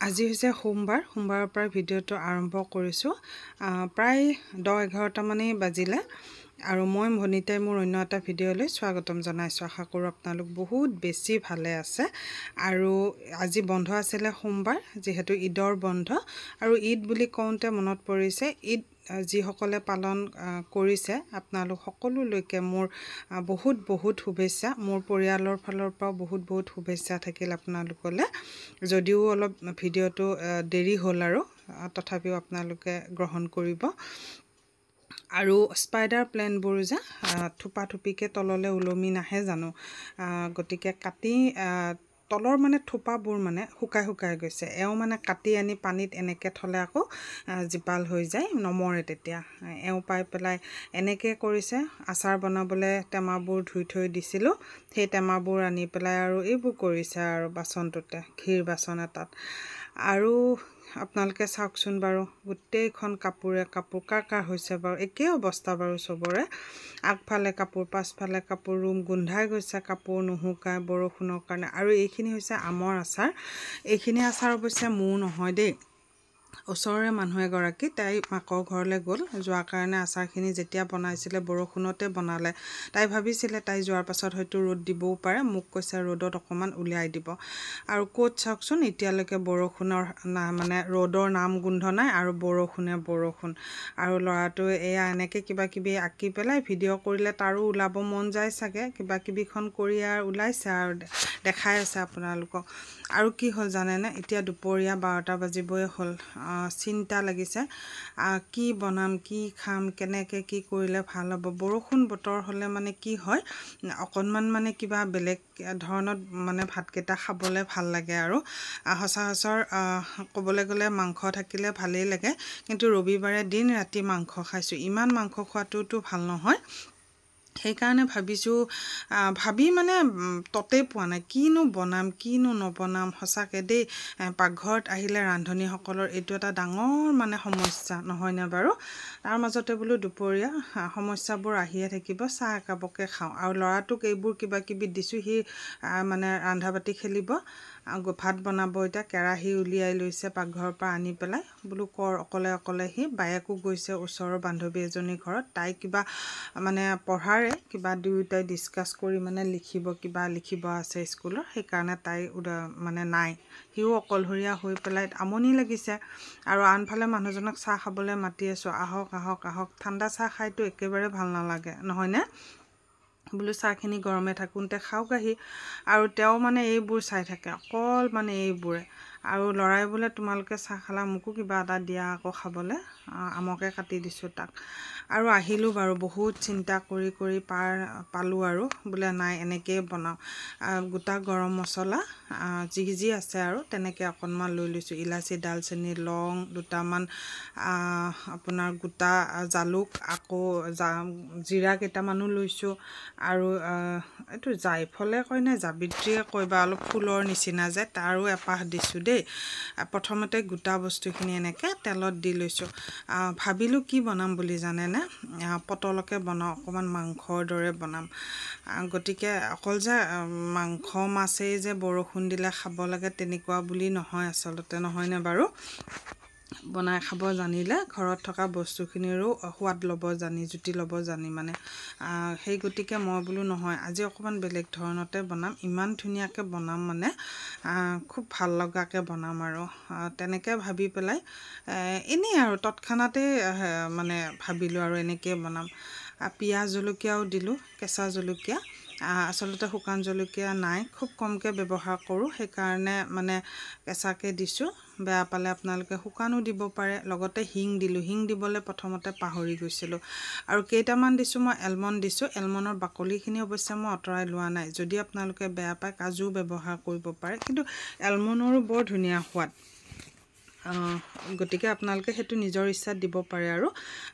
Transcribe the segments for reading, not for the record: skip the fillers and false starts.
আজি হৈছে সোমবাৰৰ পৰা ভিডিঅ'টো আৰম্ভ কৰিছোঁ। প্ৰায় 10-11টা মানেই বাজিলে আৰু মই ভনিতাই মোৰ অন্য এটা ভিডিঅ'লৈ স্বাগতম জনাইছোঁ। আশা কৰোঁ আপোনালোক বহুত বেছি ভালে আছে। আৰু আজি বন্ধ আছিলে সোমবাৰ, যিহেতু ঈদৰ বন্ধ। আৰু ঈদ বুলি কওঁতে মনত পৰিছে, ঈদ যিসকলে পালন কৰিছে আপোনালোক সকলোলৈকে মোৰ বহুত শুভেচ্ছা। মোৰ পৰিয়ালৰ ফালৰ পৰাও বহুত শুভেচ্ছা থাকিল আপোনালোকলৈ। যদিও অলপ ভিডিঅ'টো দেৰি হ'ল আৰু তথাপিও আপোনালোকে গ্ৰহণ কৰিব। আৰু স্পাইডাৰ প্লেনবোৰ যে থোপাথুপিকৈ তললৈ ওলমি নাহে জানো, গতিকে কাটি তলৰ মানে থোপাবোৰ মানে শুকাই গৈছে। এওঁ মানে কাটি আনি পানীত এনেকৈ থ'লে আকৌ জীপাল হৈ যায়, নমৰে তেতিয়া। এওঁ পাই পেলাই এনেকৈ কৰিছে। আচাৰ বনাবলৈ টেমাবোৰ ধুই থৈ দিছিলোঁ, সেই টেমাবোৰ আনি পেলাই আৰু এইবোৰ কৰিছে আৰু বাচনটোতে, ক্ষীৰ বাচন এটাত। আৰু আপোনালোকে চাওকচোন বাৰু, গোটেইখন কাপোৰ কাৰ হৈছে বাৰু, একেই অৱস্থা বাৰু চবৰে। আগফালে কাপোৰ, পাছফালে কাপোৰ, ৰুম গোন্ধাই গৈছে, কাপোৰ নুশুকায় বৰষুণৰ কাৰণে। আৰু এইখিনি হৈছে আমৰ আচাৰ। এইখিনি আচাৰ অৱশ্যে মোৰ নহয় দেই, ওচৰৰে মানুহ এগৰাকী, তাই মাকৰ ঘৰলৈ গ'ল। যোৱাৰ কাৰণে আচাৰখিনি যেতিয়া বনাইছিলে বৰষুণতে বনালে। তাই ভাবিছিলে তাই যোৱাৰ পাছত হয়তো ৰ'দ দিবও পাৰে, মোক কৈছে ৰ'দত অকণমান উলিয়াই দিব। আৰু ক'ত চাওকচোন এতিয়ালৈকে বৰষুণৰ মানে ৰ'দৰ নাম গোন্ধ নাই, আৰু বৰষুণ। আৰু ল'ৰাটোৱে এয়া এনেকৈ কিবাকিবি আঁকি পেলাই ভিডিঅ' কৰিলে, তাৰো ওলাব মন যায় চাগে, কিবাকিবিখন কৰি আৰু ওলাইছে আৰু দেখাই আছে আপোনালোকক। আৰু কি হ'ল জানেনে, এতিয়া দুপৰীয়া 12টা বাজিবই হ'ল। চিন্তা লাগিছে কি বনাম, কি খাম, কেনেকৈ কি কৰিলে ভাল হ'ব। বৰষুণ বতৰ হ'লে মানে কি হয়, অকণমান মানে কিবা বেলেগ ধৰণত মানে ভাতকেইটা খাবলৈ ভাল লাগে। আৰু সচৰাচৰ ক'বলৈ গ'লে মাংস থাকিলে ভালেই লাগে, কিন্তু ৰবিবাৰে দিন ৰাতি মাংস খাইছোঁ। ইমান মাংস খোৱাটোতো ভাল নহয়। সেইকাৰণে ভাবিছোঁ, ভাবি মানে ততেই পোৱা নাই, কিনো বনাম কিনো নবনাম। সঁচাকৈ দেই, পাকঘৰত আহিলে ৰান্ধনীসকলৰ এইটো এটা ডাঙৰ মানে সমস্যা নহয়নে বাৰু। তাৰ মাজতে বোলো দুপৰীয়া সমস্যাবোৰ আহিয়ে থাকিব, চাহ একাপকে খাওঁ। আৰু ল'ৰাটোক এইবোৰ কিবাকিবি দিছোঁ, সি মানে ৰন্ধা বাতি খেলিব, ভাত বনাব। এতিয়া কেৰাহী উলিয়াই লৈছে পাকঘৰৰ পৰা আনি পেলাই, বোলো অকলে সি। বায়েকো গৈছে ওচৰৰ বান্ধৱী এজনীৰ ঘৰত, তাই কিবা মানে পঢ়াৰে কিবা দুয়োটাই ডিছকাছ কৰি মানে কিবা লিখিব আছে স্কুলৰ, সেইকাৰণে তাই মানে নাই। সিও অকলশৰীয়া হৈ পেলাই আমনি লাগিছে। আৰু আনফালে মানুহজনক চাহ খাবলৈ মাতি আছোঁ, আহক। ঠাণ্ডা চাহ খাইতো একেবাৰে ভাল নালাগে নহয়নে। বোলো চাহখিনি গৰমে থাকোঁতে খাওক আহি। আৰু তেওঁ মানে এইবোৰ চাই থাকে, অকল মানে এইবোৰে। আৰু ল'ৰাই বোলে তোমালোকে চাহ খালা, মোকো কিবা এটা দিয়া আকৌ খাবলৈ। আমকে কাটি দিছোঁ তাক। আৰু আহিলোঁ বাৰু, বহুত চিন্তা কৰি পালোঁ আৰু বোলে নাই এনেকৈয়ে বনাওঁ। গোটা গৰম মছলা যি আছে আৰু তেনেকৈ অকণমান লৈ লৈছোঁ। ইলাচি, ডালচেনি, লং দুটামান, আপোনাৰ গোটা জালুক, আকৌ জিৰা কেইটামানো লৈছোঁ। আৰু এইটো জাইফলে কয় নে জাবিত্ৰীয়ে কয় বা, অলপ ফুলৰ নিচিনা যে, তাৰো এপাহ দিছোঁ দেই। প্ৰথমতে গোটা বস্তুখিনি এনেকৈ তেলত দি লৈছোঁ। ভাবিলোঁ কি বনাম বুলি জানেনে, পটলকে বনাওঁ, অকণমান মাংসৰ দৰে বনাম। গতিকে অকল যে মাংস মাছেই যে বৰষুণ দিলে খাব লাগে তেনেকুৱা বুলি নহয় আচলতে, নহয়নে বাৰু। বনাই খাব জানিলে ঘৰত থকা বস্তুখিনিৰো সোৱাদ জুতি ল'ব জানি মানে। সেই গতিকে মই বোলো নহয়, আজি অকণমান বেলেগ ধৰণতে বনাম। ইমান ধুনীয়াকৈ বনাম মানে, খুব ভাল লগাকৈ বনাম আৰু তেনেকৈ ভাবি পেলাই এনেই আৰু তৎক্ষণাতে মানে ভাবিলোঁ আৰু এনেকৈ বনাম। পিঁয়াজ জলকীয়াও দিলোঁ, কেঁচা জলকীয়া। আচলতে শুকান জলকীয়া নাই, খুব কমকৈ ব্যৱহাৰ কৰোঁ, সেইকাৰণে মানে কেঁচাকৈ দিছোঁ। বেয়া পালে আপোনালোকে শুকানো দিব পাৰে। লগতে হিং দিলোঁ, হিং দিবলৈ প্ৰথমতে পাহৰি গৈছিলোঁ। আৰু কেইটামান দিছোঁ মই এলমণ্ড দিছোঁ। এলমণ্ডৰ বাকলিখিনি অৱশ্যে মই আঁতৰাই লোৱা নাই। যদি আপোনালোকে বেয়া পায় কাজু ব্যৱহাৰ কৰিব পাৰে, কিন্তু এলমণ্ডৰো বৰ ধুনীয়া সোৱাদ। গতিকে আপোনালোকে সেইটো নিজৰ ইচ্ছাত দিব পাৰে।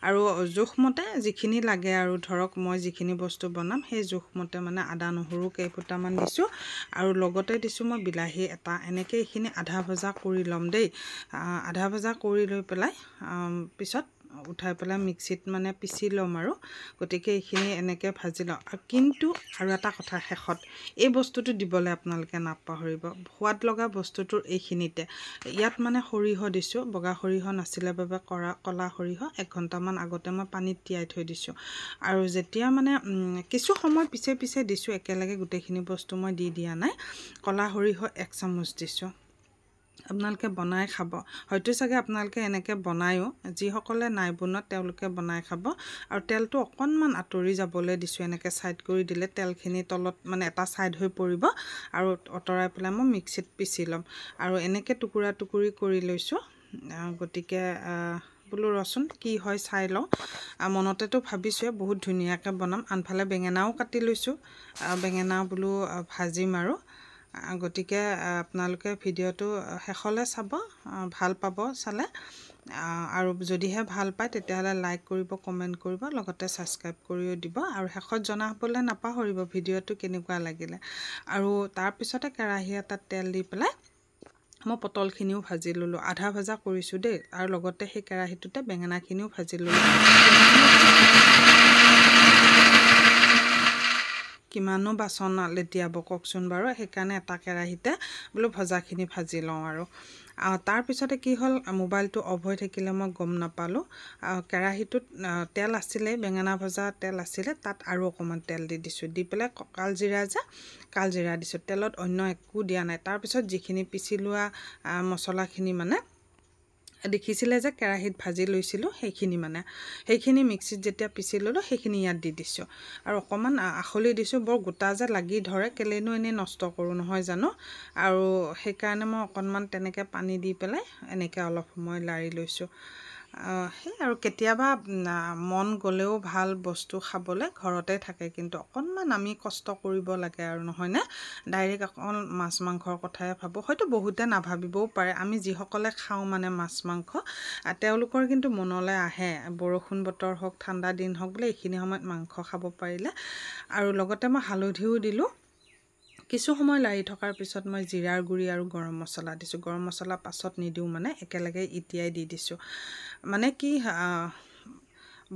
আৰু জোখমতে যিখিনি লাগে আৰু ধৰক মই যিখিনি বস্তু বনাম সেই জোখমতে মানে আদা নহৰু কেইফুটামান দিছোঁ। আৰু লগতে দিছোঁ মই বিলাহী এটা। এনেকৈ এইখিনি আধা ভজা কৰি ল'ম দেই। আধা ভজা কৰি লৈ পেলাই পিছত উঠাই পেলাই মিক্সিত মানে পিচি ল'ম আৰু গতিকে এইখিনি এনেকৈ ভাজি লওঁ কিন্তু আৰু এটা কথা শেষত এই বস্তুটো দিবলৈ আপোনালোকে নাপাহৰিব সোৱাদ লগা বস্তুটোৰ এইখিনিতে ইয়াত মানে সৰিয়হ দিছোঁ বগা সৰিয়হ নাছিলে বাবে কলা সৰিয়হ 1 ঘণ্টামান আগতে মই পানীত তিয়াই থৈ দিছোঁ আৰু যেতিয়া মানে কিছু সময় পিছে দিছোঁ একেলগে গোটেইখিনি বস্তু মই দি দিয়া নাই কলা সৰিয়হ 1 চামুচ দিছোঁ আপোনালোকে বনাই খাব হয়তো চাগে আপোনালোকে এনেকৈ বনায়ো যিসকলে নাই বনোৱা তেওঁলোকে বনাই খাব আৰু তেলটো অকণমান আঁতৰি যাবলৈ দিছোঁ এনেকৈ সাইড কৰি দিলে তেলখিনি তলত মানে এটা সাইড হৈ পৰিব আৰু অতৰাই পেলাই মই মিক্সিত পিচি ল'ম আৰু এনেকৈ টুকুৰা টুকুৰি কৰি লৈছোঁ গতিকে বোলো ৰচোন কি হয় চাই লওঁ মনতেতো ভাবিছোঁৱে বহুত ধুনীয়াকৈ বনাম আনফালে বেঙেনাও কাটি লৈছোঁ বেঙেনা বোলো ভাজিম আৰু গতিকে আপোনালোকে ভিডিঅ'টো শেষলৈ চাব ভাল পাব চালে আৰু যদিহে ভাল পায় তেতিয়াহ'লে লাইক কৰিব কমেণ্ট কৰিব লগতে ছাবস্ক্ৰাইব কৰিও দিব আৰু শেষত জনাবলৈ নাপাহৰিব ভিডিঅ'টো কেনেকুৱা লাগিলে আৰু তাৰপিছতে কেৰাহী এটাত তেল দি পেলাই মই পটলখিনিও ভাজি ল'লোঁ আধা ভজা কৰিছোঁ দেই আৰু লগতে সেই কেৰাহীটোতে বেঙেনাখিনিও ভাজি ল'লোঁ কিমানো বাচন লেটিয়াব কওকচোন বাৰু সেইকাৰণে এটা কেৰাহীতে বোলো ভজাখিনি ভাজি লওঁ আৰু তাৰপিছতে কি হ'ল মোবাইলটো অফ হৈ থাকিলে মই গম নাপালোঁ কেৰাহীটোত তেল আছিলে বেঙেনা ভজা তেল আছিলে তাত আৰু অকণমান তেল দি দিছোঁ দি পেলাই কালজিৰা দিছোঁ তেলত অন্য একো দিয়া নাই তাৰপিছত যিখিনি পিচি লোৱা মছলাখিনি মানে দেখিছিলে যে কেৰাহীত ভাজি লৈছিলোঁ সেইখিনি মিক্সিত যেতিয়া পিচি ল'লোঁ সেইখিনি ইয়াত দি দিছোঁ আৰু অকণমান আখলি দিছোঁ বৰ গোটা যে লাগি ধৰে কেলেনো এনেই নষ্ট কৰোঁ নহয় জানো আৰু সেইকাৰণে মই অকণমান তেনেকৈ পানী দি পেলাই এনেকৈ অলপ সময় লাৰি লৈছোঁ সেই আৰু কেতিয়াবা মন গ'লেও ভাল বস্তু খাবলৈ ঘৰতে থাকে কিন্তু অকণমান আমি কষ্ট কৰিব লাগে আৰু নহয়নে ডাইৰেক্ট অকল মাছ মাংসৰ কথাই ভাবোঁ হয়তো বহুতে নাভাবিবও পাৰে আমি যিসকলে খাওঁ মানে মাছ মাংস তেওঁলোকৰ কিন্তু মনলৈ আহে বৰষুণ বতৰ হওক ঠাণ্ডা দিন হওক বোলে এইখিনি সময়ত মাংস খাব পাৰিলে আৰু লগতে মই হালধিও দিলোঁ কিছু সময় লাৰি থকাৰ পিছত মই জিৰাৰ গুড়ি আৰু গৰম মছলা দিছোঁ গৰম মছলা পাছত নিদিওঁ মানে একেলগে এতিয়াই দি দিছোঁ মানে কি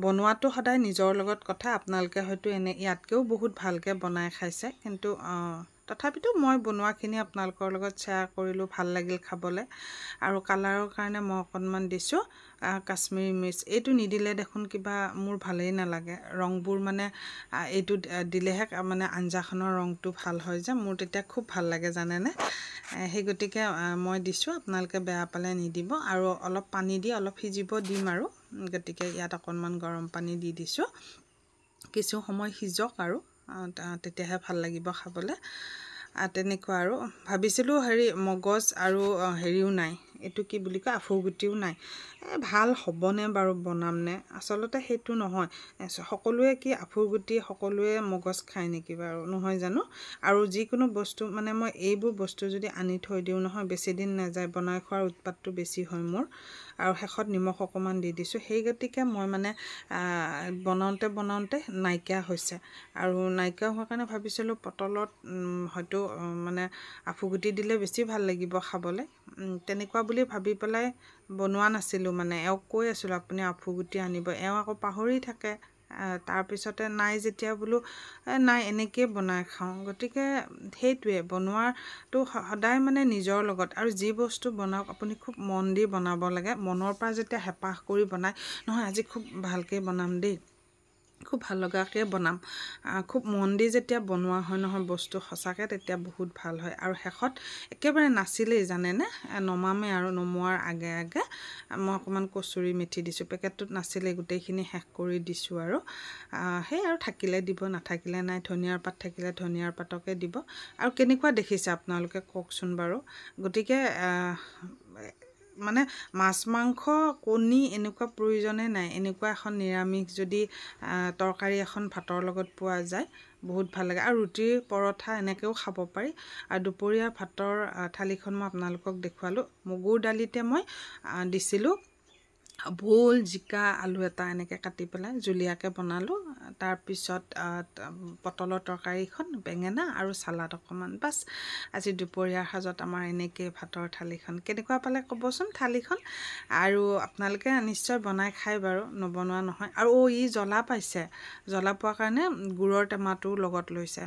বনোৱাটো সদায় নিজৰ লগত কথা আপোনালোকে হয়তো ইয়াতকৈও বহুত ভালকৈ বনাই খাইছে কিন্তু তথাপিতো মই বনোৱাখিনি আপোনালোকৰ লগত শ্বেয়াৰ কৰিলোঁ ভাল লাগিল খাবলৈ আৰু কালাৰৰ কাৰণে মই অকণমান দিছোঁ কাশ্মীৰী মিৰ্চ এইটো নিদিলে দেখোন কিবা মোৰ ভালেই নালাগে ৰংবোৰ মানে এইটো দিলেহে মানে আঞ্জাখনৰ ৰংটো ভাল হয় যে মোৰ তেতিয়া খুব ভাল লাগে জানেনে সেই গতিকে মই দিছোঁ আপোনালোকে বেয়া পালে নিদিব আৰু অলপ পানী দি অলপ সিজিব দিম আৰু গতিকে ইয়াত অকণমান গৰম পানী দি দিছোঁ কিছু সময় সিজক আৰু তেতিয়াহে ভাল লাগিব খাবলৈ তেনেকুৱা আৰু ভাবিছিলোঁ মগজ আৰু হেৰিও নাই এইটো কি বুলি কয় আফুগুটিও নাই ভাল হ'বনে বাৰু বনামনে আচলতে সেইটো নহয় সকলোৱে কি আফুগুটি সকলোৱে মগজ খায় নেকি বাৰু নহয় জানো আৰু যিকোনো বস্তু মানে মই এইবোৰ বস্তু যদি আনি থৈ দিওঁ নহয় বেছি দিন নাযায় বনাই খোৱাৰ উৎপাতটো বেছি হয় মোৰ আৰু শেষত নিমখ অকণমান দি দিছোঁ সেই গতিকে মই মানে বনাওঁতে নাইকিয়া হৈছে আৰু নাইকিয়া হোৱাৰ কাৰণে ভাবিছিলোঁ পটলত হয়তো মানে আফুগুটি দিলে বেছি ভাল লাগিব খাবলৈ তেনেকুৱা বুলি ভাবি পেলাই বনোৱা নাছিলোঁ মানে এওঁক কৈ আছিলোঁ আপুনি আফুগুটি আনিব এওঁ আকৌ পাহৰি থাকে তাৰপিছতে নাই যেতিয়া বোলো নাই এনেকৈয়ে বনাই খাওঁ গতিকে সেইটোৱে বনোৱাটো সদায় মানে নিজৰ লগত আৰু যি বস্তু বনাওক আপুনি খুব মন দি বনাব লাগে মনৰ পৰা যেতিয়া হেঁপাহ কৰি বনায় নহয় আজি খুব ভালকৈ বনাম দেই খুব ভাল লগাকৈ বনাম খুব মন দি যেতিয়া বনোৱা হয় নহয় বস্তু সঁচাকৈ তেতিয়া বহুত ভাল হয় আৰু শেষত একেবাৰে নাছিলেই জানেনে নমামেই আৰু নমোৱাৰ আগে আগে মই অকণমান কচুৰি মেথি দিছোঁ পেকেটটোত নাছিলেই গোটেইখিনি শেষ কৰি দিছোঁ আৰু সেই আৰু থাকিলে দিব নাথাকিলে নাই ধনিয়াৰ পাত থাকিলে ধনিয়াৰ পাতকে দিব আৰু কেনেকুৱা দেখিছে আপোনালোকে কওকচোন বাৰু গতিকে মানে মাছ মাংস কণী এনেকুৱা প্ৰয়োজনে নাই এনেকুৱা এখন নিৰামিষ যদি তৰকাৰী এখন ভাতৰ লগত পোৱা যায় বহুত ভাল লাগে আৰু ৰুটিৰ পৰঠা এনেকৈও খাব পাৰি আৰু দুপৰীয়া ভাতৰ থালিখন মই আপোনালোকক দেখুৱালোঁ মগুৰ দালিতে মই দিছিলোঁ ভোল জিকা আলু এটা এনেকৈ কাটি পেলাই জুলীয়াকৈ বনালোঁ তাৰপিছত পটলৰ তৰকাৰীখন বেঙেনা আৰু চালাড অকণমান বাছ আজি দুপৰীয়াৰ সাজত আমাৰ এনেকৈ ভাতৰ থালিখন কেনেকুৱা পালে ক'বচোন থালিখন আৰু আপোনালোকে নিশ্চয় বনাই খাই বাৰু নবনোৱা নহয় আৰু ই জ্বলা পাইছে জ্বলা পোৱাৰ কাৰণে গুড়ৰ টেমাটো লগত লৈছে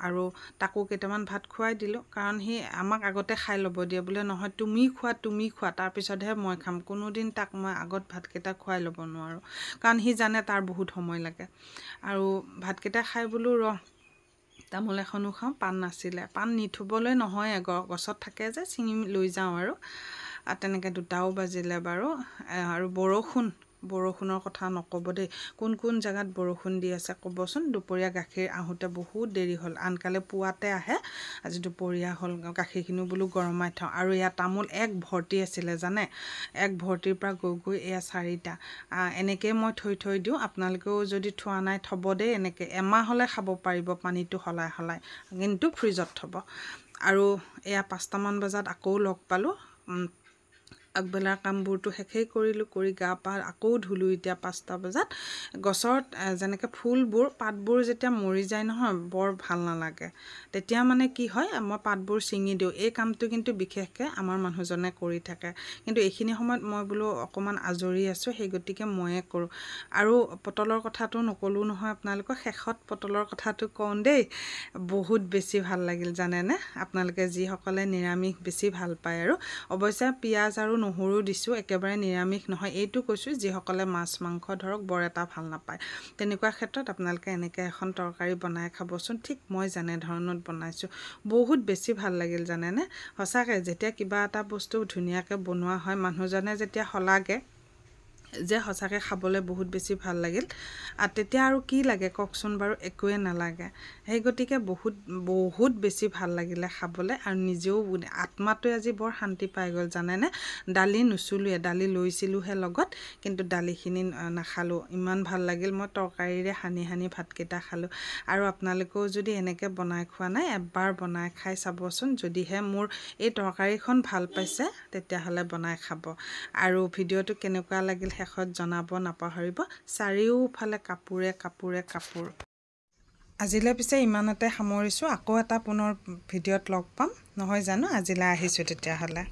আৰু তাকো কেইটামান ভাত খুৱাই দিলোঁ কাৰণ সি আমাক আগতে খাই ল'ব দিয়ে বোলে নহয় তুমি খোৱা তাৰপিছতহে মই খাম কোনোদিন তাক মই আগত ভাতকেইটা খুৱাই ল'ব নোৱাৰোঁ কাৰণ সি জানে তাৰ বহুত সময় লাগে আৰু ভাতকেইটা খাই বোলো তামোল এখনো খাওঁ পাণ নাছিলে পাণ নি থ'বলৈ নহয় গছত থাকে যে ছিঙি লৈ যাওঁ আৰু তেনেকৈ 2টাও বাজিলে বাৰু আৰু বৰষুণৰ কথা নক'ব দেই কোন জেগাত বৰষুণ দি আছে ক'বচোন দুপৰীয়া গাখীৰ আহোঁতে বহুত দেৰি হ'ল আনকালে পুৱাতে আহে আজি দুপৰীয়া হ'ল গাখীৰখিনিও বোলো গৰমাই থওঁ আৰু ইয়াত তামোল এক ভৰ্তি আছিলে জানে এক ভৰ্তিৰ পৰা গৈ এয়া 4টা এনেকৈ মই থৈ দিওঁ আপোনালোকেও যদি থোৱা নাই থ'ব দেই এনেকৈ এমাহ হ'লে খাব পাৰিব পানীটো সলাই কিন্তু ফ্ৰিজত থ'ব আৰু এয়া 5টামান বজাত আকৌ লগ পালোঁ আগবেলাৰ কামবোৰতো শেষেই কৰিলোঁ কৰি গা পা আকৌ ধুলোঁ এতিয়া 5টা বজাত গছত যেনেকৈ ফুলবোৰ পাতবোৰ যেতিয়া মৰি যায় নহয় বৰ ভাল নালাগে তেতিয়া মানে কি হয় মই পাতবোৰ ছিঙি দিওঁ এই কামটো কিন্তু বিশেষকৈ আমাৰ মানুহজনে কৰি থাকে কিন্তু এইখিনি সময়ত মই বোলো অকণমান আজৰি আছোঁ সেই গতিকে ময়ে কৰোঁ আৰু পটলৰ কথাটো নক'লোঁ নহয় আপোনালোকক শেষত পটলৰ কথাটো কওঁ দেই বহুত বেছি ভাল লাগিল জানেনে আপোনালোকে যিসকলে নিৰামিষ বেছি ভাল পায় আৰু অৱশ্যে পিঁয়াজ আৰু নহৰু দিছোঁ একেবাৰে নিৰামিষ নহয় এইটো কৈছোঁ যিসকলে মাছ মাংস ধৰক বৰ এটা ভাল নাপায় তেনেকুৱা ক্ষেত্ৰত আপোনালোকে এনেকৈ এখন তৰকাৰী বনাই খাবচোন ঠিক মই যেনেধৰণত বনাইছোঁ বহুত বেছি ভাল লাগিল জানেনে সঁচাকৈ যেতিয়া কিবা এটা বস্তু ধুনীয়াকৈ বনোৱা হয় মানুহজনে যেতিয়া শলাগে যে সঁচাকৈ খাবলৈ বহুত বেছি ভাল লাগিল তেতিয়া আৰু কি লাগে কওকচোন বাৰু একোৱে নালাগে সেই গতিকে বহুত বেছি ভাল লাগিলে খাবলৈ আৰু নিজেও আত্মাটোৱে আজি বৰ শান্তি পাই গ'ল জানেনে দালি নুচুলোৱে দালি লৈছিলোঁহে লগত কিন্তু দালিখিনি নাখালোঁ ইমান ভাল লাগিল মই তৰকাৰীৰে সানি ভাতকেইটা খালোঁ আৰু আপোনালোকেও যদি এনেকৈ বনাই খোৱা নাই এবাৰ বনাই খাই চাবচোন যদিহে মোৰ এই তৰকাৰীখন ভাল পাইছে তেতিয়াহ'লে বনাই খাব আৰু ভিডিঅ'টো কেনেকুৱা লাগিল শেষত জনাব নাপাহৰিব চাৰিওফালে কাপোৰ আজিলৈ পিছে ইমানতে সামৰিছোঁ আকৌ এটা পুনৰ ভিডিঅ'ত লগ পাম নহয় জানো আজিলৈ আহিছোঁ তেতিয়াহ'লে